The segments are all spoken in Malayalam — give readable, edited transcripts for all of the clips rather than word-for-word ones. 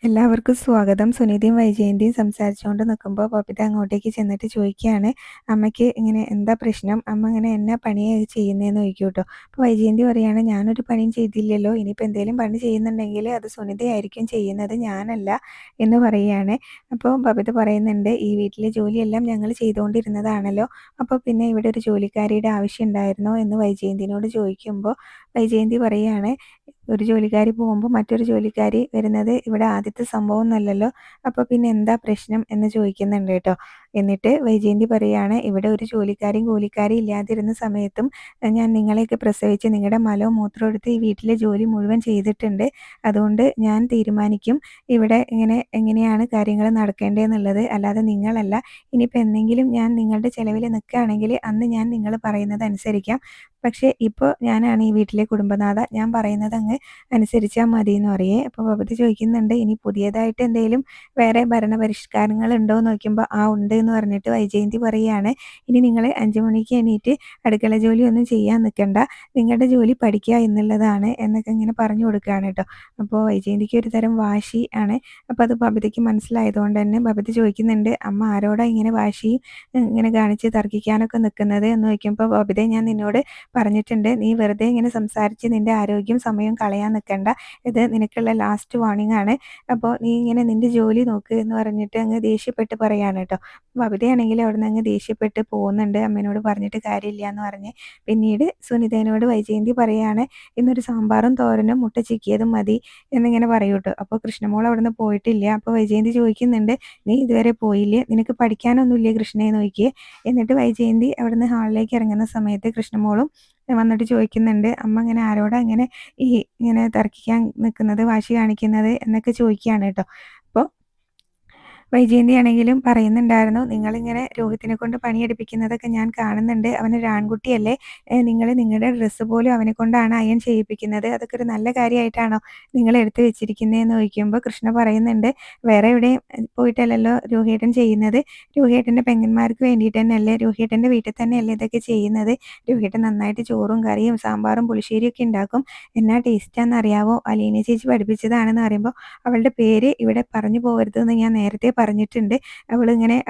എല്ലാവർക്കും സ്വാഗതം. സുനിതയും വൈജയന്തിയും സംസാരിച്ചുകൊണ്ട് നിൽക്കുമ്പോൾ ബബിത അങ്ങോട്ടേക്ക് ചെന്നിട്ട് ചോദിക്കുകയാണ്, അമ്മയ്ക്ക് ഇങ്ങനെ എന്താ പ്രശ്നം? അമ്മ ഇങ്ങനെ എന്നാ പണിയാണ് ചെയ്യുന്നതെന്ന് ചോദിക്കും കേട്ടോ. അപ്പോൾ വൈജയന്തി പറയുകയാണ്, ഞാനൊരു പണിയും ചെയ്തില്ലല്ലോ, ഇനിയിപ്പോൾ എന്തെങ്കിലും പണി ചെയ്യുന്നുണ്ടെങ്കിൽ അത് സുനിതയായിരിക്കും ചെയ്യുന്നത്, ഞാനല്ല എന്ന് പറയുകയാണ്. അപ്പോൾ ബബിത പറയുന്നുണ്ട്, ഈ വീട്ടിലെ ജോലിയെല്ലാം ഞങ്ങൾ ചെയ്തുകൊണ്ടിരുന്നതാണല്ലോ, അപ്പോൾ പിന്നെ ഇവിടെ ഒരു ജോലിക്കാരിയുടെ ആവശ്യം ഉണ്ടായിരുന്നോ എന്ന് വൈജയന്തിനോട് ചോദിക്കുമ്പോൾ വൈജയന്തി പറയുകയാണ്, ഒരു ജോലിക്കാരി പോകുമ്പോൾ മറ്റൊരു ജോലിക്കാരി വരുന്നത് ഇവിടെ ആദ്യത്തെ സംഭവമൊന്നുമല്ലല്ലോ, അപ്പോൾ പിന്നെ എന്താ പ്രശ്നം എന്ന് ചോദിക്കുന്നുണ്ട് കേട്ടോ. എന്നിട്ട് വൈജയന്തി പറയുകയാണ്, ഇവിടെ ഒരു ജോലിക്കാരിയും കൂലിക്കാരിയും ഇല്ലാതിരുന്ന സമയത്തും ഞാൻ നിങ്ങളെയൊക്കെ പ്രസവിച്ച് നിങ്ങളുടെ മലവും മൂത്രവും എടുത്ത് ഈ വീട്ടിലെ ജോലി മുഴുവൻ ചെയ്തിട്ടുണ്ട്. അതുകൊണ്ട് ഞാൻ തീരുമാനിക്കും ഇവിടെ എങ്ങനെയാണ് കാര്യങ്ങൾ നടക്കേണ്ടതെന്നുള്ളത്, അല്ലാതെ നിങ്ങളല്ല. ഇനിയിപ്പോൾ എന്തെങ്കിലും ഞാൻ നിങ്ങളുടെ ചിലവിൽ നിൽക്കുകയാണെങ്കിൽ അന്ന് ഞാൻ നിങ്ങൾ പറയുന്നത് അനുസരിക്കാം. പക്ഷേ ഇപ്പോൾ ഞാനാണ് ഈ വീട്ടിലെ കുടുംബനാഥ, ഞാൻ പറയുന്നത് അങ്ങ് അനുസരിച്ചാൽ മതി എന്ന് പറയേ. അപ്പോൾ ബബിത ചോദിക്കുന്നുണ്ട്, ഇനി പുതിയതായിട്ട് എന്തെങ്കിലും വേറെ ഭരണപരിഷ്കാരങ്ങൾ ഉണ്ടോ എന്ന് നോക്കുമ്പോൾ ഉണ്ട് എന്ന് പറഞ്ഞിട്ട് വൈജയന്തി പറയുകയാണ്, ഇനി നിങ്ങൾ 5 മണിക്ക് എണീറ്റ് അടുക്കള ജോലിയൊന്നും ചെയ്യാൻ നിൽക്കണ്ട, നിങ്ങളുടെ ജോലി പഠിക്കുക എന്നുള്ളതാണ് എന്നൊക്കെ ഇങ്ങനെ പറഞ്ഞു കൊടുക്കുകയാണ് കേട്ടോ. അപ്പോൾ വൈജയന്തിക്ക് ഒരു തരം വാശി ആണ്. അപ്പോൾ അത് ബബിതയ്ക്ക് മനസ്സിലായതുകൊണ്ട് തന്നെ ബബിത ചോദിക്കുന്നുണ്ട്, അമ്മ ആരോടാ ഇങ്ങനെ വാശിയും ഇങ്ങനെ കാണിച്ച് തർക്കിക്കാനൊക്കെ നിൽക്കുന്നത് എന്ന് ചോദിക്കുമ്പോൾ ബബിത, ഞാൻ നിന്നോട് പറഞ്ഞിട്ടുണ്ട്, നീ വെറുതെ ഇങ്ങനെ സംസാരിച്ച് നിന്റെ ആരോഗ്യം സമയം കളയാൻ നിൽക്കണ്ട, ഇത് നിനക്കുള്ള ലാസ്റ്റ് വാർണിംഗ് ആണ്. അപ്പോൾ നീ ഇങ്ങനെ നിന്റെ ജോലി നോക്ക് എന്ന് പറഞ്ഞിട്ട് അങ്ങ് ദേഷ്യപ്പെട്ട് പറയാണ് കേട്ടോ. ബബിതയാണെങ്കിൽ അവിടെ നിന്ന് അങ്ങ് ദേഷ്യപ്പെട്ട് പോകുന്നുണ്ട്, അമ്മേനോട് പറഞ്ഞിട്ട് കാര്യമില്ല എന്ന് പറഞ്ഞ്. പിന്നീട് സുനിതേനോട് വൈജയന്തി പറയാണ്, ഇന്നൊരു സാമ്പാറും തോരനും മുട്ട ചിക്കിയതും മതി എന്നിങ്ങനെ പറയൂ കേട്ടോ. അപ്പോൾ കൃഷ്ണമോൾ അവിടെ നിന്ന് പോയിട്ടില്ല. അപ്പോൾ വൈജയന്തി ചോദിക്കുന്നുണ്ട്, നീ ഇതുവരെ പോയില്ലേ, നിനക്ക് പഠിക്കാനൊന്നുമില്ലേ കൃഷ്ണയെ നോക്കിയേ. എന്നിട്ട് വൈജയന്തി അവിടുന്ന് ഹാളിലേക്ക് ഇറങ്ങുന്ന സമയത്ത് കൃഷ്ണമോളും വന്നിട്ട് ചോദിക്കുന്നുണ്ട്, അമ്മ ഇങ്ങനെ ആരോടാ ഇങ്ങനെ തർക്കിക്കാൻ നിൽക്കുന്നത്, വാശി കാണിക്കുന്നത് എന്നൊക്കെ ചോദിക്കുകയാണ് കേട്ടോ. അപ്പോൾ വൈജയന്തി ആണെങ്കിലും പറയുന്നുണ്ടായിരുന്നു, നിങ്ങളിങ്ങനെ രോഹിത്തിനെ കൊണ്ട് പണിയെടുപ്പിക്കുന്നതൊക്കെ ഞാൻ കാണുന്നുണ്ട്, അവനൊരു ആൺകുട്ടിയല്ലേ, നിങ്ങൾ നിങ്ങളുടെ ഡ്രസ്സ് പോലും അവനെ കൊണ്ടാണ് അയൺ ചെയ്യിപ്പിക്കുന്നത്, അതൊക്കെ ഒരു നല്ല കാര്യമായിട്ടാണോ നിങ്ങൾ എടുത്തു വെച്ചിരിക്കുന്നതെന്ന് ചോദിക്കുമ്പോൾ കൃഷ്ണ പറയുന്നുണ്ട്, വേറെ എവിടെയും പോയിട്ടല്ലല്ലോ രോഹിയേട്ടൻ ചെയ്യുന്നത്, രോഹിയേട്ടൻ്റെ പെങ്ങന്മാർക്ക് വേണ്ടിയിട്ട് തന്നെയല്ലേ, രോഹിയേട്ടൻ്റെ വീട്ടിൽ തന്നെയല്ലേ ഇതൊക്കെ ചെയ്യുന്നത്, രോഹിയേട്ടൻ നന്നായിട്ട് ചോറും കറിയും സാമ്പാറും പുളിശ്ശേരിയും ഒക്കെ ഉണ്ടാക്കും, എന്നാ ടേസ്റ്റാന്ന് അറിയാവോ, അലീന ചേച്ചി പഠിപ്പിച്ചതാണെന്ന് പറയുമ്പോൾ അവളുടെ പേര് ഇവിടെ പറഞ്ഞു പോകരുതെന്ന് ഞാൻ നേരത്തെ പറഞ്ഞിട്ടുണ്ട്,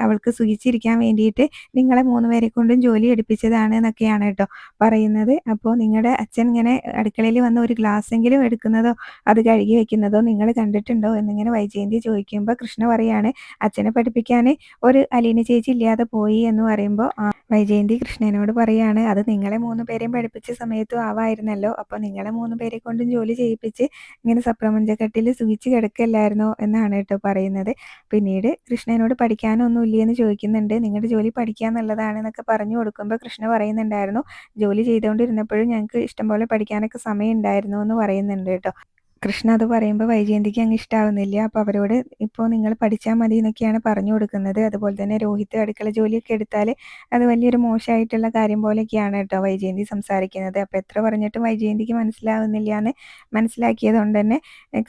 അവൾക്ക് സുഖിച്ചിരിക്കാൻ വേണ്ടിയിട്ട് നിങ്ങളെ 3 പേരെ കൊണ്ടും ജോലി എടുപ്പിച്ചതാണ് എന്നൊക്കെയാണ് കേട്ടോ പറയുന്നത്. അപ്പോൾ നിങ്ങളുടെ അച്ഛൻ ഇങ്ങനെ അടുക്കളയിൽ വന്ന് ഒരു ഗ്ലാസ്സെങ്കിലും എടുക്കുന്നതോ അത് കഴുകി വെക്കുന്നതോ നിങ്ങൾ കണ്ടിട്ടുണ്ടോ എന്നിങ്ങനെ വൈജയന്തി ചോദിക്കുമ്പോൾ കൃഷ്ണ പറയാണ്, അച്ഛനെ പഠിപ്പിക്കാൻ ഒരു അലീന ചേച്ചി ഇല്ലാതെ പോയി എന്ന് പറയുമ്പോൾ വൈജയന്തി കൃഷ്ണനോട് പറയാണ്, അത് നിങ്ങളെ 3 പേരെയും പഠിപ്പിച്ച സമയത്തും ആവായിരുന്നല്ലോ, അപ്പോൾ നിങ്ങളെ 3 പേരെ കൊണ്ടും ജോലി ചെയ്യിപ്പിച്ച് ഇങ്ങനെ സപ്രപഞ്ചക്കട്ടിൽ സുഖിച്ച് കിടക്കല്ലായിരുന്നോ എന്നാണ് കേട്ടോ പറയുന്നത്. പിന്നീട് കൃഷ്ണനോട് പഠിക്കാനൊന്നും ഇല്ലേന്ന് ചോദിക്കുന്നുണ്ട്, നിങ്ങളുടെ ജോലി പഠിക്കുക എന്നുള്ളതാണെന്നൊക്കെ പറഞ്ഞു കൊടുക്കുമ്പോൾ കൃഷ്ണ പറയുന്നുണ്ടായിരുന്നു, ജോലി ചെയ്തുകൊണ്ടിരുന്നപ്പോഴും ഞങ്ങൾക്ക് ഇഷ്ടംപോലെ പഠിക്കാനൊക്കെ സമയം ഉണ്ടായിരുന്നു എന്ന് പറയുന്നുണ്ട് കേട്ടോ. കൃഷ്ണ അത് പറയുമ്പോൾ വൈജയന്തിക്ക് അങ്ങ് ഇഷ്ടാവുന്നില്ല. അപ്പോൾ അവരോട് ഇപ്പോൾ നിങ്ങൾ പഠിച്ചാൽ മതി എന്നൊക്കെയാണ് പറഞ്ഞു കൊടുക്കുന്നത്. അതുപോലെ തന്നെ രോഹിത് അടുക്കള ജോലിയൊക്കെ എടുത്താൽ അത് വലിയൊരു മോശമായിട്ടുള്ള കാര്യം പോലെയൊക്കെയാണ് കേട്ടോ വൈജയന്തി സംസാരിക്കുന്നത്. അപ്പോൾ എത്ര പറഞ്ഞിട്ടും വൈജയന്തിക്ക് മനസ്സിലാവുന്നില്ല എന്ന് മനസ്സിലാക്കിയത് കൊണ്ട് തന്നെ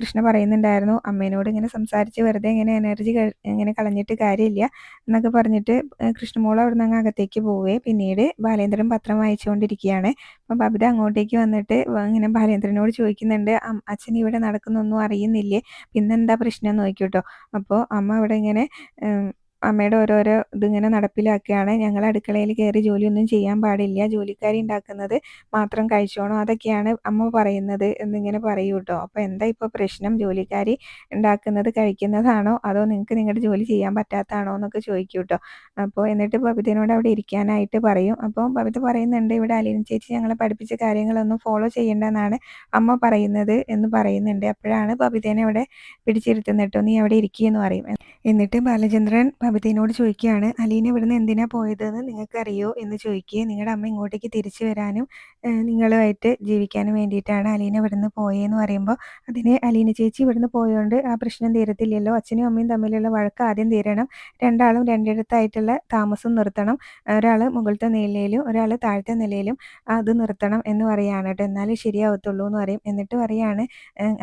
കൃഷ്ണ പറയുന്നുണ്ടായിരുന്നു, അമ്മേനോട് ഇങ്ങനെ സംസാരിച്ച് വെറുതെ ഇങ്ങനെ എനർജി ഇങ്ങനെ കളഞ്ഞിട്ട് കാര്യമില്ല എന്നൊക്കെ പറഞ്ഞിട്ട് കൃഷ്ണമോൾ അവിടെ നിന്ന് അങ്ങ് അകത്തേക്ക് പോവേ. പിന്നീട് ബാലേന്ദ്രൻ പത്രം വായിച്ചുകൊണ്ടിരിക്കുകയാണ്. അപ്പം ബബിത അങ്ങോട്ടേക്ക് വന്നിട്ട് ഇങ്ങനെ ബാലേന്ദ്രനോട് ചോദിക്കുന്നുണ്ട്, അച്ഛൻ ഇവിടെ നടക്കുന്നൊന്നും അറിയുന്നില്ലേ, പിന്നെന്താ പ്രശ്നം എന്ന് നോക്കി കേട്ടോ. അപ്പോൾ അമ്മ ഇവിടെ ഇങ്ങനെ അമ്മയുടെ ഓരോരോ ഇതിങ്ങനെ നടപ്പിലാക്കുകയാണ്, ഞങ്ങൾ അടുക്കളയിൽ കയറി ജോലിയൊന്നും ചെയ്യാൻ പാടില്ല, ജോലിക്കാരി ഉണ്ടാക്കുന്നത് മാത്രം കഴിച്ചോണം, അതൊക്കെയാണ് അമ്മ പറയുന്നത് എന്നിങ്ങനെ പറയൂ കേട്ടോ. അപ്പോൾ എന്താ ഇപ്പോൾ പ്രശ്നം, ജോലിക്കാരി ഉണ്ടാക്കുന്നത് കഴിക്കുന്നതാണോ അതോ നിങ്ങൾക്ക് നിങ്ങളുടെ ജോലി ചെയ്യാൻ പറ്റാത്തതാണോ എന്നൊക്കെ ചോദിക്കൂ കേട്ടോ. അപ്പോൾ എന്നിട്ട് ബബിതയോട് അവിടെ ഇരിക്കാനായിട്ട് പറയും. അപ്പോൾ ബബിത പറയുന്നുണ്ട്, ഇവിടെ അലീന ചേച്ചി ഞങ്ങളെ പഠിപ്പിച്ച കാര്യങ്ങളൊന്നും ഫോളോ ചെയ്യേണ്ടെന്നാണ് അമ്മ പറയുന്നത് എന്ന് പറയുന്നുണ്ട്. അപ്പോഴാണ് ബബിതേനെ അവിടെ പിടിച്ചിരുത്തുന്നത് കേട്ടോ, നീ അവിടെ ഇരിക്കുകയെന്ന് പറയും. എന്നിട്ട് ബാലചന്ദ്രൻ ബബിതയോട് ചോദിക്കുകയാണ്, അലീന ഇവിടുന്ന് എന്തിനാ പോയതെന്ന് നിങ്ങൾക്കറിയോ എന്ന് ചോദിക്കുകയും, നിങ്ങളുടെ അമ്മ ഇങ്ങോട്ടേക്ക് തിരിച്ചു വരാനും നിങ്ങളുമായിട്ട് ജീവിക്കാനും വേണ്ടിയിട്ടാണ് അലീന ഇവിടുന്ന് പോയതെന്ന് പറയുമ്പോൾ, അതിന് അലീന ചേച്ചി ഇവിടുന്ന് പോയതുകൊണ്ട് ആ പ്രശ്നം തീരത്തില്ലല്ലോ, അച്ഛനും അമ്മയും തമ്മിലുള്ള വഴക്ക് ആദ്യം തീരണം, രണ്ടാളും രണ്ടിടത്തായിട്ടുള്ള താമസം നിർത്തണം, ഒരാൾ മുകളിലത്തെ നിലയിലും ഒരാൾ താഴത്തെ നിലയിലും അത് നിർത്തണം എന്ന് പറയുകയാണ് കേട്ടോ, എന്നാലേ ശരിയാവത്തുള്ളൂ എന്ന് പറയും. എന്നിട്ട് പറയാണ്,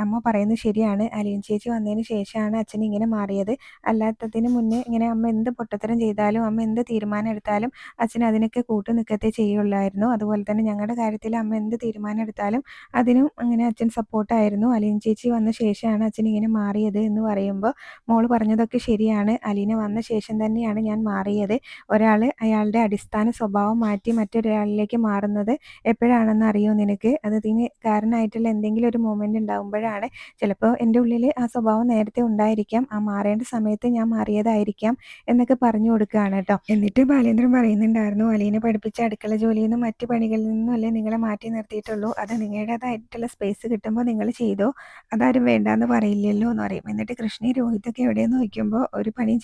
അമ്മ പറയുന്നത് ശരിയാണ്, അലീന ചേച്ചി വന്നതിന് ശേഷമാണ് അച്ഛൻ ഇങ്ങനെ മാറിയത്, അല്ലാത്തതിന് മുന്നേ ഇങ്ങനെ അമ്മ എന്ത് പൊട്ടത്തരം ചെയ്താലും അമ്മ എന്ത് തീരുമാനം എടുത്താലും അച്ഛൻ അതിനൊക്കെ കൂട്ടു നിൽക്കത്തേ ചെയ്യുള്ളായിരുന്നു. അതുപോലെ തന്നെ ഞങ്ങളുടെ കാര്യത്തിൽ അമ്മ എന്ത് തീരുമാനം എടുത്താലും അതിനും അങ്ങനെ അച്ഛൻ സപ്പോർട്ടായിരുന്നു. അലീന ചേച്ചി വന്ന ശേഷമാണ് അച്ഛൻ ഇങ്ങനെ മാറിയത് എന്ന് പറയുമ്പോൾ മോള് പറഞ്ഞതൊക്കെ ശരിയാണ്. അലീന വന്ന ശേഷം തന്നെയാണ് ഞാൻ മാറിയത്. ഒരാൾ അയാളുടെ അടിസ്ഥാന സ്വഭാവം മാറ്റി മറ്റൊരാളിലേക്ക് മാറുന്നത് എപ്പോഴാണെന്ന് അറിയോ നിനക്ക്? അതിന് കാരണമായിട്ടുള്ള എന്തെങ്കിലും ഒരു മൊമെന്റ് ഉണ്ടാകുമ്പോഴാണ്. ചിലപ്പോൾ എൻ്റെ ഉള്ളിൽ ആ സ്വഭാവം നേരത്തെ ഉണ്ടായിരിക്കാം, ആ മാറേണ്ട സമയത്ത് ഞാൻ മാറിയതായിരിക്കാം എന്നൊക്കെ പറഞ്ഞു കൊടുക്കുകയാണ് കേട്ടോ. എന്നിട്ട് ബാലേന്ദ്രൻ പറയുന്നുണ്ടായിരുന്നു, അലീനെ പഠിപ്പിച്ച അടുക്കള ജോലിയിൽ നിന്നും മറ്റു പണികളിൽ നിന്നും അല്ലേ നിങ്ങളെ മാറ്റി നിർത്തിയിട്ടുള്ളൂ, അത് നിങ്ങളുടേതായിട്ടുള്ള സ്പേസ് കിട്ടുമ്പോൾ നിങ്ങൾ ചെയ്തോ, അതാരും വേണ്ടാന്ന് പറയില്ലല്ലോ എന്ന് പറയും. എന്നിട്ട് കൃഷ്ണയും രോഹിത്തൊക്കെ എവിടെയെന്ന് ചോദിക്കുമ്പോൾ ഒരു പണിയും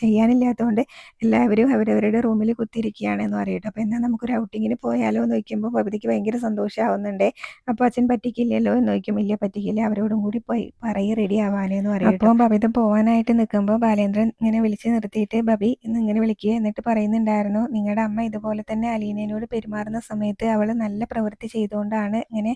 ചെയ്യാനില്ലാത്തതുകൊണ്ട് എല്ലാവരും അവരവരുടെ റൂമിൽ കുത്തിയിരിക്കുകയാണെന്ന് പറയട്ടോ. അപ്പോൾ എന്നാൽ നമുക്കൊരു ഔട്ടിങ്ങിന് പോയാലോ എന്ന് ചോദിക്കുമ്പോൾ ബബിതയ്ക്ക് ഭയങ്കര സന്തോഷമാവുന്നുണ്ട്. അപ്പോൾ അച്ഛൻ പറ്റിക്കില്ലല്ലോ എന്ന് ചോദിക്കും. ഇല്ല പറ്റിക്കില്ല, അവരോടും കൂടി പോയി റെഡി ആവാനെന്ന് പറയും. അപ്പോൾ ബബിത പോകാനായിട്ട് നിൽക്കുമ്പോൾ ബാലേന്ദ്രൻ ഇങ്ങനെ വിളിച്ച് നിർത്തിയിട്ട്, ബബി ഇന്ന് ഇങ്ങനെ വിളിക്കുക, എന്നിട്ട് പറയുന്നുണ്ടായിരുന്നു, നിങ്ങളുടെ അമ്മ ഇതുപോലെ തന്നെ അലീനയോട് പെരുമാറുന്ന സമയത്ത് അവൾ നല്ല പ്രവൃത്തി ചെയ്തുകൊണ്ടാണ് ഇങ്ങനെ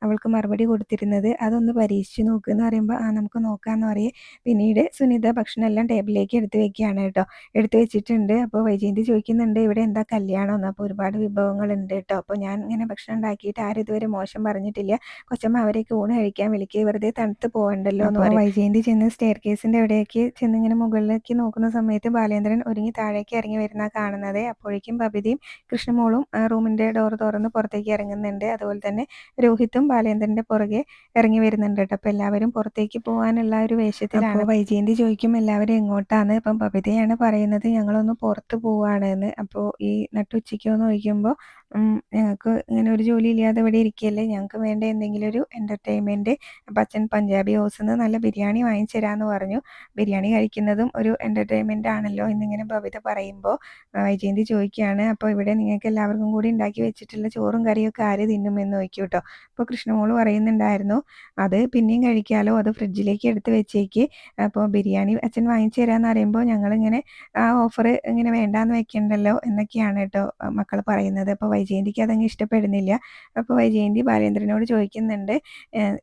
അവൾക്ക് മറുപടി കൊടുത്തിരുന്നത്, അതൊന്ന് പരീക്ഷിച്ച് നോക്കുക എന്ന് പറയുമ്പോൾ ആ നമുക്ക് നോക്കാമെന്ന് പറയും. പിന്നീട് സുനിത ഭക്ഷണം എല്ലാം ടേബിളിലേക്ക് എടുത്ത് വെക്കുകയാണ് കേട്ടോ. എടുത്ത് വെച്ചിട്ടുണ്ട്. അപ്പോൾ വൈജയന്തി ചോദിക്കുന്നുണ്ട്, ഇവിടെ എന്താ കല്യാണമെന്ന്? അപ്പോൾ ഒരുപാട് വിഭവങ്ങളുണ്ട് കേട്ടോ. അപ്പോൾ ഞാൻ ഇങ്ങനെ ഭക്ഷണം ഉണ്ടാക്കിയിട്ട് ആരും ഇതുവരെ മോശം പറഞ്ഞിട്ടില്ല, കൊച്ചമ്മ അവരേക്ക് ഊണ് കഴിക്കാൻ വിളിക്കുക, വെറുതെ തണുത്ത് പോകണ്ടല്ലോ എന്ന് പറയും. വൈജയന്തി ചെന്ന് സ്റ്റെയർ കേസിൻ്റെ അവിടേക്ക് ചെന്ന് ഇങ്ങനെ മുകളിലേക്ക് നോക്കുന്ന സമയത്ത് ബാലേന്ദ്രൻ ഒരുങ്ങി താഴേക്ക് ഇറങ്ങി വരുന്ന കാണുന്നത്. അപ്പോഴേക്കും ബബിതയും കൃഷ്ണമോളും റൂമിൻ്റെ ഡോർ തുറന്ന് പുറത്തേക്ക് ഇറങ്ങുന്നുണ്ട്. അതുപോലെ തന്നെ രോഹിത്തും ബാലേന്ദ്രൻ്റെ പുറകെ ഇറങ്ങി വരുന്നുണ്ട് കേട്ടോ. അപ്പോൾ എല്ലാവരും പുറത്തേക്ക് പോകാനുള്ള ഒരു വേഷത്തിലാണ്. അപ്പോൾ വൈജയന്തി ചോദിക്കും എല്ലാവരും എങ്ങോട്ടാണ്? അപ്പം ബബിതയാണ് പറയുന്നത്, ഞങ്ങളൊന്ന് പുറത്ത് പോവുകയാണ് എന്ന്. അപ്പോൾ ഈ നട്ടുച്ചയ്ക്കോ എന്ന് ചോദിക്കുമ്പോൾ ഞങ്ങൾക്ക് ഇങ്ങനെ ഒരു ജോലി ഇല്ലാതെ ഇവിടെ ഇരിക്കുകയല്ലേ, ഞങ്ങൾക്ക് വേണ്ട എന്തെങ്കിലും ഒരു എൻ്റർടൈൻമെൻറ്റ്. അപ്പം അച്ഛൻ പഞ്ചാബി ഹൗസിൽ നിന്ന് നല്ല ബിരിയാണി വാങ്ങിച്ചു തരാമെന്ന് പറഞ്ഞു. ബിരിയാണി കഴിക്കുന്നതും ഒരു എൻ്റർടൈൻമെൻ്റ് ആണല്ലോ എന്നിങ്ങനെ ബബിത പറയുമ്പോൾ വൈജയന്തി ചോദിക്കുകയാണ്, അപ്പോൾ ഇവിടെ നിങ്ങൾക്ക് എല്ലാവർക്കും കൂടി ഉണ്ടാക്കി വെച്ചിട്ടുള്ള ചോറും കറിയൊക്കെ ആര് തിന്നുമെന്ന് ചോദിക്കും കേട്ടോ. അപ്പോൾ കൃഷ്ണമോള് പറയുന്നുണ്ടായിരുന്നു, അത് പിന്നെയും കഴിക്കാമല്ലോ, അത് ഫ്രിഡ്ജിലേക്ക് എടുത്ത് വെച്ചേക്ക്. അപ്പോൾ ബിരിയാണി അച്ഛൻ വാങ്ങിച്ചു തരാമെന്ന് പറയുമ്പോൾ ഞങ്ങളിങ്ങനെ ആ ഓഫർ ഇങ്ങനെ വേണ്ടാന്ന് വെക്കണ്ടല്ലോ എന്നൊക്കെയാണ് കേട്ടോ മക്കൾ പറയുന്നത്. അപ്പോൾ വൈജയന്തിക്ക് അതങ്ങ് ഇഷ്ടപ്പെടുന്നില്ല. അപ്പോൾ വൈജയന്തി ബാലേന്ദ്രനോട് ചോദിക്കുന്നുണ്ട്,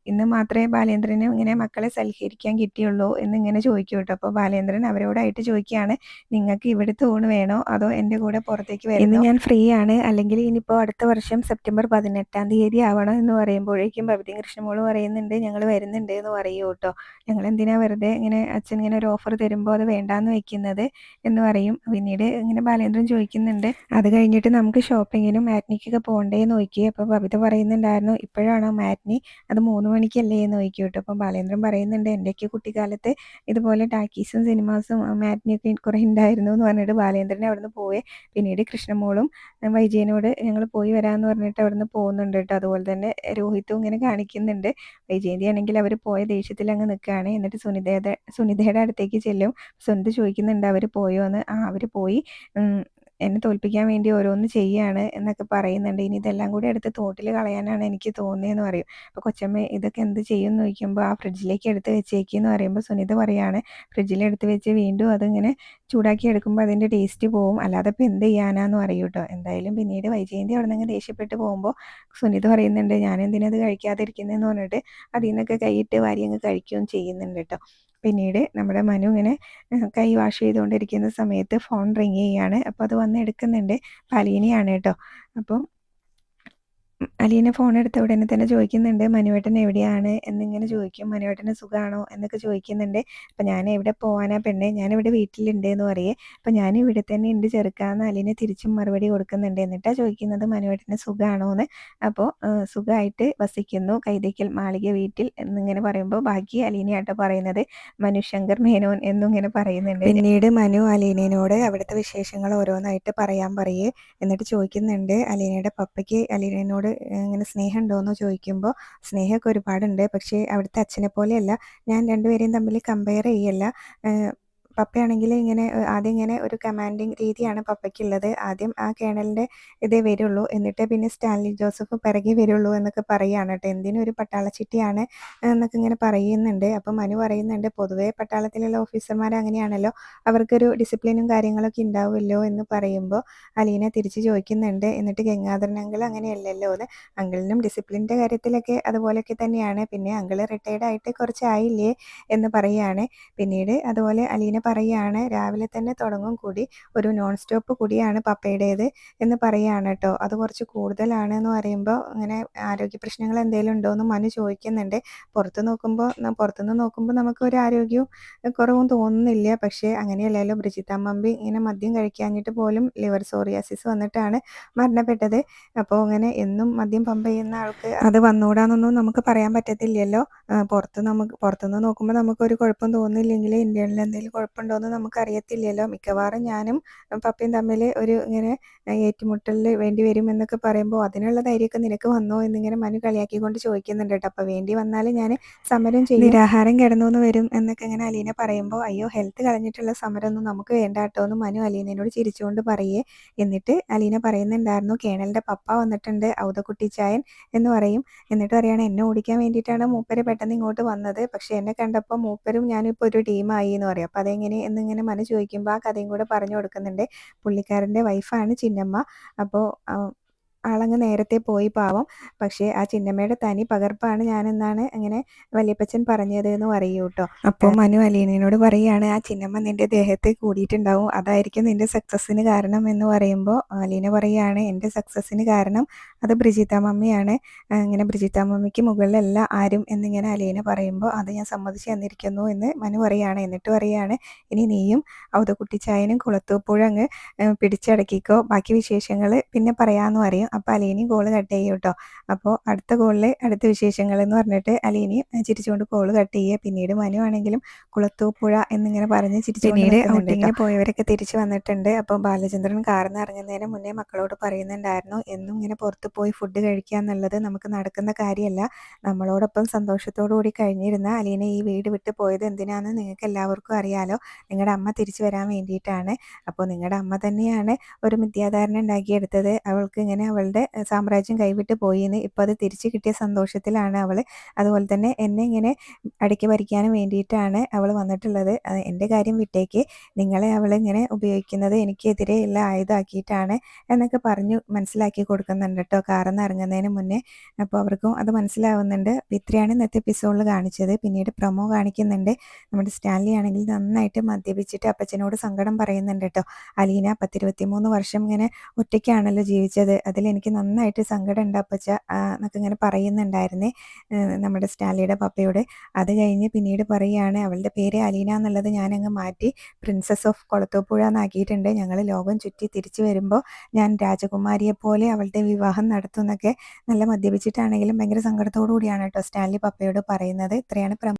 ഇന്ന് മാത്രമേ ബാലേന്ദ്രന് ഇങ്ങനെ മക്കളെ സൽക്കരിക്കാൻ കിട്ടിയുള്ളൂ എന്നിങ്ങനെ ചോദിക്കും കേട്ടോ. അപ്പോൾ ബാലേന്ദ്രൻ അവരോടായിട്ട് ചോദിക്കുകയാണ്, നിങ്ങൾക്ക് ഇവിടുത്തെ ഊണ് വേണോ അതോ എൻ്റെ കൂടെ പുറത്തേക്ക് വരുന്നു? ഇന്ന് ഞാൻ ഫ്രീ ആണ്, അല്ലെങ്കിൽ ഇനിയിപ്പോൾ അടുത്ത വർഷം സെപ്റ്റംബർ 18-ാം തീയതി ആവണം എന്ന് പറയുമ്പോഴേക്കും ബബിതയും കൃഷ്ണമോള് പറയുന്നുണ്ട്, ഞങ്ങൾ വരുന്നുണ്ട് എന്ന് പറയൂ കേട്ടോ. ഞങ്ങൾ എന്തിനാ വെറുതെ ഇങ്ങനെ അച്ഛൻ ഇങ്ങനെ ഒരു ഓഫർ തരുമ്പോൾ അത് വേണ്ടാന്ന് വെക്കുന്നത് എന്ന് പറയും. പിന്നീട് ഇങ്ങനെ ബാലേന്ദ്രൻ ചോദിക്കുന്നുണ്ട്, അത് കഴിഞ്ഞിട്ട് നമുക്ക് ഷോപ്പിങ്ങിനും മാറ്റ്നിക്കൊക്കെ പോകണ്ടേ എന്ന് ചോദിക്കുക. അപ്പോൾ ബബിത പറയുന്നുണ്ടായിരുന്നു, ഇപ്പോഴാണോ മാറ്റ്നി, അത് 3 മണിക്കല്ലേ എന്ന് ചോദിക്കും കേട്ടോ. അപ്പോൾ ബാലേന്ദ്രൻ പറയുന്നുണ്ട്, എൻ്റെയൊക്കെ കുട്ടിക്കാലത്ത് ഇതുപോലെ ടാക്കീസും സിനിമാസും മാറ്റ്നിയൊക്കെ കുറേ ഉണ്ടായിരുന്നു എന്ന് പറഞ്ഞിട്ട് ബാലേന്ദ്രനെ അവിടുന്ന് പോയി. പിന്നീട് കൃഷ്ണമോളും വൈജയനോട് ഞങ്ങൾ പോയി വരാമെന്ന് പറഞ്ഞിട്ട് അവിടുന്ന് പോകുന്നുണ്ട് കേട്ടോ. അതുപോലെ തന്നെ രോഹിത്തും ഇങ്ങനെ കാണിക്കുന്നുണ്ട്. വൈജയന്തി ആണെങ്കിൽ അവർ പോയ ദേഷ്യത്തിൽ അങ്ങ് നിൽക്കുകയാണ്. എന്നിട്ട് സുനിതയുടെ അടുത്തേക്ക് ചെല്ലും. സുനിത ചോദിക്കുന്നുണ്ട്, അവർ പോയോ എന്ന്. ആ അവർ പോയി, എന്നെ തോൽപ്പിക്കാൻ വേണ്ടി ഓരോന്ന് ചെയ്യാണ് എന്നൊക്കെ പറയുന്നുണ്ട്. ഇനി ഇതെല്ലാം കൂടി എടുത്ത് തോട്ടിൽ കളയാനാണ് എനിക്ക് തോന്നിയെന്ന് പറയും. അപ്പോൾ കൊച്ചമ്മ ഇതൊക്കെ എന്ത് ചെയ്യും എന്ന് ചോദിക്കുമ്പോൾ ആ ഫ്രിഡ്ജിലേക്ക് എടുത്ത് വെച്ചേക്കെന്ന് പറയുമ്പോൾ സുനിത പറയാണ്, ഫ്രിഡ്ജിലെടുത്ത് വെച്ച് വീണ്ടും അതിങ്ങനെ ചൂടാക്കി എടുക്കുമ്പോൾ അതിൻ്റെ ടേസ്റ്റ് പോവും, അല്ലാതെ ഇപ്പോൾ എന്ത് ചെയ്യാനാന്ന് പറയും കേട്ടോ. എന്തായാലും പിന്നീട് വൈജയന്തി അവിടെ നിന്ന് ദേഷ്യപ്പെട്ട് പോകുമ്പോൾ സുനിത പറയുന്നുണ്ട്, ഞാൻ എന്തിനത് കഴിക്കാതിരിക്കുന്നതെന്ന് പറഞ്ഞിട്ട് അതിൽ നിന്നൊക്കെ കൈയിട്ട് വാരി അങ്ങ് കഴിക്കുകയും ചെയ്യുന്നുണ്ട് കേട്ടോ. പിന്നീട് നമ്മുടെ മനു ഇങ്ങനെ കൈ വാഷ് ചെയ്തുകൊണ്ടിരിക്കുന്ന സമയത്ത് ഫോൺ റിങ് ചെയ്യാണ്. അപ്പോൾ അത് വന്ന് എടുക്കുന്നുണ്ട്. അലീനയാണ് കേട്ടോ. അപ്പോൾ അലീന ഫോൺ എടുത്ത ഉടനെ തന്നെ ചോദിക്കുന്നുണ്ട്, മനുവേട്ടൻ എവിടെയാണ് എന്നിങ്ങനെ ചോദിക്കും. മനുവേട്ടന് സുഖമാണോ എന്നൊക്കെ ചോദിക്കുന്നുണ്ട്. അപ്പം ഞാൻ എവിടെ പോകാനാ പെണ്ണെ, ഞാനിവിടെ വീട്ടിലുണ്ട് എന്ന് പറയേ. അപ്പം ഞാൻ ഇവിടെ തന്നെ ഉണ്ട് ചെറുക്കാന്ന് അലീന തിരിച്ചും മറുപടി കൊടുക്കുന്നുണ്ട്. എന്നിട്ടാണ് ചോദിക്കുന്നത് മനുവേട്ടന് സുഖമാണോ എന്ന്. അപ്പോൾ സുഖമായിട്ട് വസിക്കുന്നു കൈതയ്ക്കൽ മാളിക വീട്ടിൽ എന്നിങ്ങനെ പറയുമ്പോൾ ബാക്കി അലീനയാട്ടോ പറയുന്നത്. മനുശങ്കർ മേനോൻ എന്നും ഇങ്ങനെ പറയുന്നുണ്ട്. പിന്നീട് മനു അലീനയോട് അവിടുത്തെ വിശേഷങ്ങൾ ഓരോന്നായിട്ട് പറയാൻ പറയേ. എന്നിട്ട് ചോദിക്കുന്നുണ്ട്, അലീനയുടെ പപ്പയ്ക്ക് അലീനയോട് ഇങ്ങനെ സ്നേഹം ഉണ്ടോയെന്ന് ചോദിക്കുമ്പോൾ സ്നേഹമൊക്കെ ഒരുപാടുണ്ട്, പക്ഷേ അവിടുത്തെ അച്ഛനെ പോലെയല്ല. ഞാൻ രണ്ടുപേരെയും തമ്മിൽ കമ്പയർ ചെയ്യല്ല, പപ്പയാണെങ്കിൽ ഇങ്ങനെ ആദ്യം ഇങ്ങനെ ഒരു കമാൻഡിങ് രീതിയാണ് പപ്പയ്ക്കുള്ളത്. ആദ്യം ആ കേണലിൻ്റെ ഇതേ വരുള്ളൂ, എന്നിട്ട് പിന്നെ സ്റ്റാൻലി ജോസഫ് പിറകെ വരുള്ളൂ എന്നൊക്കെ പറയുകയാണ് കേട്ടോ. എന്തിനും ഒരു പട്ടാളച്ചിട്ടിയാണ് എന്നൊക്കെ ഇങ്ങനെ പറയുന്നുണ്ട്. അപ്പം മനു പറയുന്നുണ്ട്, പൊതുവേ പട്ടാളത്തിലുള്ള ഓഫീസർമാർ അങ്ങനെയാണല്ലോ, അവർക്കൊരു ഡിസിപ്ലിനും കാര്യങ്ങളൊക്കെ ഉണ്ടാവുമല്ലോ എന്ന് പറയുമ്പോൾ അലീന തിരിച്ച് ചോദിക്കുന്നുണ്ട്, എന്നിട്ട് ഗംഗാധരൻ അങ്കിൾ അങ്ങനെയല്ലല്ലോ എന്ന്. അങ്കിളിനും ഡിസിപ്ലിൻ്റെ കാര്യത്തിലൊക്കെ അതുപോലെയൊക്കെ തന്നെയാണ്, പിന്നെ അങ്കിൾ റിട്ടയർഡ് ആയിട്ട് കുറച്ചായില്ലേ എന്ന് പറയുകയാണ്. പിന്നീട് അതുപോലെ അലീന പറയുകയാണ്, രാവിലെ തന്നെ തുടങ്ങും കൂടി, ഒരു നോൺ സ്റ്റോപ്പ് കൂടിയാണ് പപ്പയുടേത് എന്ന് പറയുകയാണ് കേട്ടോ. അത് കുറച്ച് കൂടുതലാണ് എന്ന് പറയുമ്പോൾ അങ്ങനെ ആരോഗ്യ പ്രശ്നങ്ങൾ എന്തെങ്കിലും ഉണ്ടോ എന്ന് മനു ചോദിക്കുന്നുണ്ട്. പുറത്തുനിന്ന് നോക്കുമ്പോൾ നമുക്ക് ഒരു ആരോഗ്യവും കുറവും തോന്നുന്നില്ല. പക്ഷേ അങ്ങനെയല്ലല്ലോ, ബ്രിജിത്ത മമ്പി ഇങ്ങനെ മദ്യം കഴിക്കാഞ്ഞിട്ട് പോലും ലിവർ സോറിയാസിസ് വന്നിട്ടാണ് മരണപ്പെട്ടത്. അപ്പോൾ അങ്ങനെ എന്നും മദ്യം പമ്പ് ചെയ്യുന്ന ആൾക്ക് അത് വന്നുകൂടാന്നൊന്നും നമുക്ക് പറയാൻ പറ്റത്തില്ലല്ലോ. പുറത്തുനിന്ന് നോക്കുമ്പോൾ നമുക്കൊരു കുഴപ്പം തോന്നുന്നില്ലെങ്കിൽ ഇന്ത്യയിൽ എന്തെങ്കിലും കുഴപ്പമുണ്ടോയെന്ന് നമുക്കറിയത്തില്ലല്ലോ. മിക്കവാറും ഞാനും പപ്പയും തമ്മിൽ ഒരു ഇങ്ങനെ ഏറ്റുമുട്ടലിൽ വേണ്ടി വരും എന്നൊക്കെ പറയുമ്പോൾ അതിനുള്ള ധൈര്യമൊക്കെ നിനക്ക് വന്നോ എന്നിങ്ങനെ മനു കളിയാക്കിക്കൊണ്ട് ചോദിക്കുന്നുണ്ട് കേട്ടോ. അപ്പോൾ വേണ്ടി വന്നാൽ ഞാൻ സമരം ചെയ്യും, നിരാഹാരം കിടന്നു വരും എന്നൊക്കെ ഇങ്ങനെ അലീന പറയുമ്പോൾ, അയ്യോ ഹെൽത്ത് കളഞ്ഞിട്ടുള്ള സമരമൊന്നും നമുക്ക് വേണ്ട കേട്ടോ എന്ന് മനു അലീനയോട് ചിരിച്ചുകൊണ്ട് പറയേ. എന്നിട്ട് അലീന പറയുന്നുണ്ടായിരുന്നു, കേണലിൻ്റെ പപ്പ വന്നിട്ടുണ്ട്, ഔതക്കുട്ടിച്ചായൻ എന്ന് പറയും. എന്നിട്ട് പറയുകയാണ്, എന്നെ ഓടിക്കാൻ വേണ്ടിയിട്ടാണ് മൂപ്പര് പെട്ടെന്ന് ഇങ്ങോട്ട് വന്നത്, പക്ഷേ എന്നെ കണ്ടപ്പോൾ മൂപ്പരും ഞാനിപ്പോൾ ഒരു ടീമായി എന്ന് പറയും. അപ്പോൾ അതെങ്ങനെ എന്നിങ്ങനെ മനു ചോദിക്കുമ്പോൾ ആ കഥയും കൂടെ പറഞ്ഞു കൊടുക്കുന്നുണ്ട്. പുള്ളിക്കാരൻ്റെ വൈഫാണ് ചിന്നമ്മ. അപ്പോൾ ആളങ്ങ് നേരത്തെ പോയി പാവം, പക്ഷേ ആ ചിന്നമ്മയുടെ തനി പകർപ്പാണ് ഞാനെന്നാണ് അങ്ങനെ വല്യപ്പച്ചൻ പറഞ്ഞത് എന്ന് പറയൂ കേട്ടോ. അപ്പോൾ മനു അലീനയോട് പറയുകയാണ്, ആ ചിന്നമ്മ നിൻ്റെ ദേഹത്ത് കൂടിയിട്ടുണ്ടാവും, അതായിരിക്കും നിൻ്റെ സക്സസ്സിന് കാരണം എന്ന് പറയുമ്പോൾ അലീന പറയുകയാണ്, എൻ്റെ സക്സസ്സിന് കാരണം അത് ബ്രിജിത്ത മമ്മിയാണ്, ഇങ്ങനെ ബ്രിജിത്ത മമ്മിക്ക് മുകളിലല്ല ആരും എന്നിങ്ങനെ അലീന പറയുമ്പോൾ അത് ഞാൻ സമ്മതിച്ച് തന്നിരിക്കുന്നു എന്ന് മനു പറയുകയാണ്. എന്നിട്ട് പറയുകയാണ്, ഇനി നീയും ഔതക്കുട്ടിച്ചായനും കുളത്തൂപ്പുഴ അങ്ങ് പിടിച്ചടക്കിക്കോ, ബാക്കി വിശേഷങ്ങൾ പിന്നെ പറയാമെന്ന് പറയും. അപ്പോൾ അലീനയും കോള് കട്ട് ചെയ്യും കേട്ടോ. അപ്പോൾ അടുത്ത കോളിൽ അടുത്ത വിശേഷങ്ങൾ എന്ന് പറഞ്ഞിട്ട് അലീനയും ചിരിച്ചുകൊണ്ട് കോള് കട്ട് ചെയ്യുക. പിന്നീട് മനു ആണെങ്കിലും കുളത്തൂപ്പുഴ എന്നിങ്ങനെ പറഞ്ഞ് പിന്നീട് ഔട്ടിങ്ങിന് പോയവരൊക്കെ തിരിച്ചു വന്നിട്ടുണ്ട്. അപ്പോൾ ബാലചന്ദ്രൻ കാറിൽ നിന്ന് ഇറങ്ങുന്നതിന് മുന്നേ മക്കളോട് പറയുന്നുണ്ടായിരുന്നു, എന്നും ഇങ്ങനെ പുറത്ത് പോയി ഫുഡ് കഴിക്കുക എന്നുള്ളത് നമുക്ക് നടക്കുന്ന കാര്യമല്ല. നമ്മളോടൊപ്പം സന്തോഷത്തോടു കൂടി കഴിഞ്ഞിരുന്ന അലീന ഈ വീട് വിട്ട് പോയത് എന്തിനാണെന്ന് നിങ്ങൾക്ക് എല്ലാവർക്കും അറിയാലോ, നിങ്ങളുടെ അമ്മ തിരിച്ചു വരാൻ വേണ്ടിയിട്ടാണ്. അപ്പോൾ നിങ്ങളുടെ അമ്മ തന്നെയാണ് ഒരു മിഥ്യാധാരണ ഉണ്ടാക്കിയെടുത്തത്, അവൾക്ക് ഇങ്ങനെ അവളുടെ സാമ്രാജ്യം കൈവിട്ട് പോയിന്ന്. ഇപ്പോൾ അത് തിരിച്ചു കിട്ടിയ സന്തോഷത്തിലാണ് അവൾ. അതുപോലെ തന്നെ എന്നെ ഇങ്ങനെ അടക്കി ഭരിക്കാനും വേണ്ടിയിട്ടാണ് അവൾ വന്നിട്ടുള്ളത്. എൻ്റെ കാര്യം വിട്ടേക്ക്, നിങ്ങളെ അവൾ ഇങ്ങനെ ഉപയോഗിക്കുന്നത് എനിക്കെതിരെയുള്ള ആയുധമാക്കിയിട്ടാണ് എന്നൊക്കെ പറഞ്ഞു മനസ്സിലാക്കി കൊടുക്കുന്നുണ്ട് കേട്ടോ, കാറിൽ നിന്ന് ഇറങ്ങുന്നതിന് മുന്നേ. അപ്പോൾ അവർക്കും അത് മനസ്സിലാവുന്നുണ്ട്. ഇത്രയാണ് ഇന്നത്തെ എപ്പിസോഡിൽ കാണിച്ചത്. പിന്നീട് പ്രൊമോ കാണിക്കുന്നുണ്ട്. നമ്മുടെ സ്റ്റാൻലി ആണെങ്കിൽ നന്നായിട്ട് മദ്യപിച്ചിട്ട് അപ്പച്ചനോട് സങ്കടം പറയുന്നുണ്ട് കേട്ടോ. അലീന 10-23 വർഷം ഇങ്ങനെ ഒറ്റയ്ക്കാണല്ലോ ജീവിച്ചത്, അതിലെനിക്ക് നന്നായിട്ട് സങ്കടമുണ്ട് അപ്പച്ച എന്നൊക്കെ ഇങ്ങനെ പറയുന്നുണ്ടായിരുന്നേ നമ്മുടെ സ്റ്റാൻലിയുടെ പപ്പയോട്. അത് കഴിഞ്ഞ് പിന്നീട് പറയുകയാണ്, അവളുടെ പേര് അലീന എന്നുള്ളത് ഞാനങ്ങ് മാറ്റി പ്രിൻസസ് ഓഫ് കുളത്തൂപ്പുഴ എന്നാക്കിയിട്ടുണ്ട്. ഞങ്ങൾ ലോകം ചുറ്റി തിരിച്ചു വരുമ്പോൾ ഞാൻ രാജകുമാരിയെ പോലെ അവളുടെ വിവാഹം നടത്തും എന്നൊക്കെ നല്ല മദ്യപിച്ചിട്ടാണെങ്കിലും ഭയങ്കര സങ്കടത്തോടു കൂടിയാണ് കേട്ടോ സ്റ്റാൻലി പപ്പയോട് പറയുന്നത്. ഇത്രയാണ്